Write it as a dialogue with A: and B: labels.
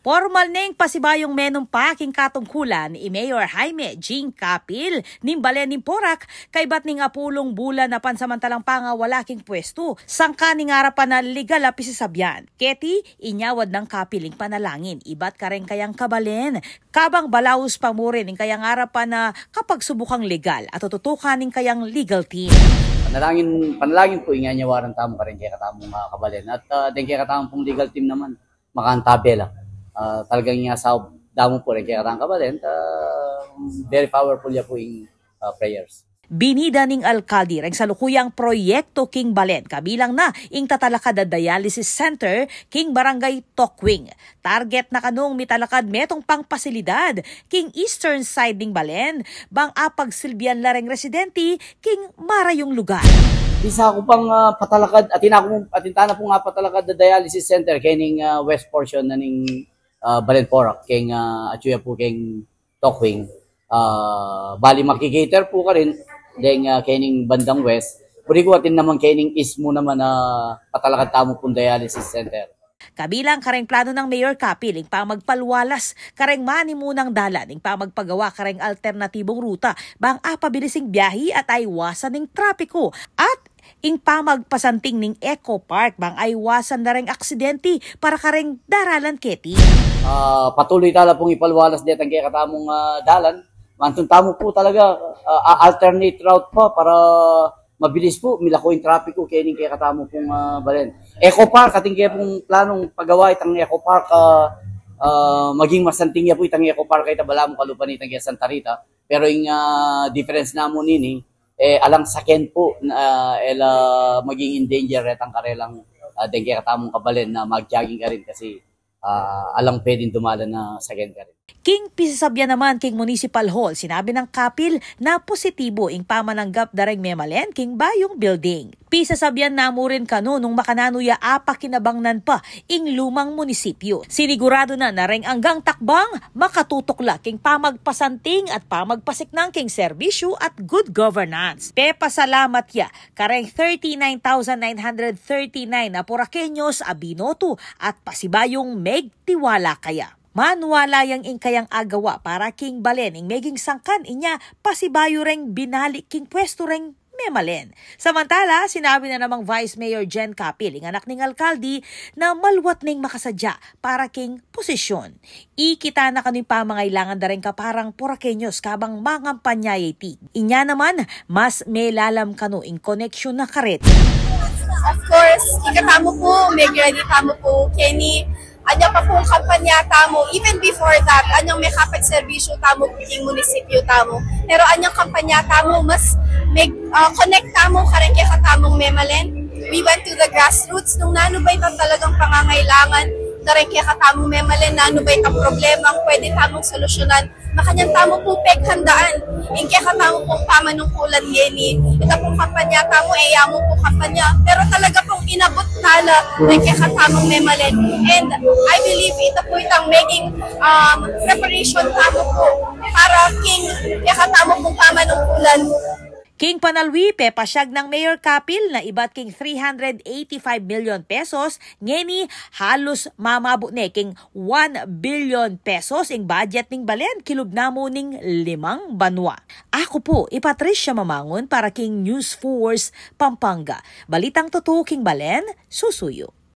A: Formal ning pasibayong menumpa king katungkulan ni Mayor Jaime Jing Capil ning Balen ning Porac kay bat ning apulong bulan na pansamantalang pangawala king pwesto sangka ning harapan na legal a pisisabyan. Keti inyawad ng Capiling panalangin ibat kareng kayang kabalen kabang balaus pamurin ning kayang harapan na kapag subukang legal at tututukan ning kayang legal team.
B: Panalangin po inganyawaran tamo ka rin kaya katamong kabalen at din kaya katamong pong legal team naman makantabela. Talagang nga sa damo po rin kaya katang kabalen, very powerful ya po yung prayers.
A: Binida ning alkalde reng salukuyang proyekto king Balen kabilang na ing tatalakad a dialysis center king barangay Tokwing. Target na kanong mitalakad metong pang pasilidad king eastern side ning Balen bang apag silbian lareng residente king marayong lugar.
B: Isa ko pang patalakad atintana po nga patalakad the dialysis center kining west portion na ning Balen Porac king atsuya po king Tokwing. Bali makikater po ka rin deng kining bandang west. Puri ko atin naman kining east mo naman na patalakad tamo pong dialysis center.
A: Kabilang kareng plano ng Mayor Capiling pa magpalwalas kareng mani munang dalan ing pa magpagawa kareng alternatibong ruta bang apabilising biyahe at aywasan ning trapiko at ing pamagpasanting ning Eco Park bang aywasan na ring aksidente para kareng daralan keti.
B: Patuloy tala pong ipalwalas dito ang kaya katamong dalan. Mantun tamo po talaga alternate route pa para mabilis po milako yung trapiko kaya katamo pong Balen. Eco Park ating kaya pong planong paggawa itang Eco Park maging masanting ya po itang Eco Park kay tabalamo kalupan itang kaya Santa Rita. Pero yung difference namo nini alang saken po maging in danger retang karelang den kaya katamong kabalen na mag-jogging ka rin kasi alang pwedeng dumalan na saken ka rin.
A: King pisasabyan naman king Municipal Hall, sinabi ng Capil na positibo ing pamananggap dareng memalen king bayong building. Pisasabyan namo rin kano nung makananuya apa kinabangnan pa ing lumang munisipyo. Sinigurado na nareng anggang takbang makatutukla king pamagpasanting at pamagpasiknang king serbisyo at good governance. Pasalamat ya kareng 39,939 na Poraqueños abinoto at pasibayong megtiwala kaya. Manwalayang ing kayang agawa para king Balen ing meging sangkan inya pasibayo reng binalik king pwesto reng memalen. Samantala, sinabi na namang Vice Mayor Jen Capil, ing anak ning alkalde, na malwat ning makasadya para king posisyon. Ikita na kano'y pamangailangan na rin kaparang Poraqueños kabang mangampanyayati. Inya naman, mas melalam kano ing koneksyon na karet.
C: Of course, ikatamo po, may ready tamo po, Kenny. Anya pa pong kampanya tamo, even before that, anyang may kapag serbisyo tamo, king munisipyo tamo. Pero anyang kampanya tamo, mas may connect tamo karang kaya katamong memalen. We went to the grassroots, nung nanubay pa talagang pangangailangan, karang kaya katamong memalen, nanubay ka problema, pwede tamong solusyonan. Makanyang tamo po peghandaan. Yung kaya katamo pong pamanungkulan yeni. Ito pong kampanya tamo, mo po kampanya. Pero talaga pong inabot tala ng kaya katamong memalen. And I believe ito po itang making preparation tamo po para king kaya katamo pong pamanungkulan.
A: King Panalwi, pasyag ng Mayor Capil na ibat king 385 million pesos, ngeni halos mamabo ne king 1 billion pesos ing budget ning Balen, kilubnamo ning 5 banwa. Ako po, Patricia Mamangon para king News Force Pampanga. Balitang totoo king Balen, susuyo.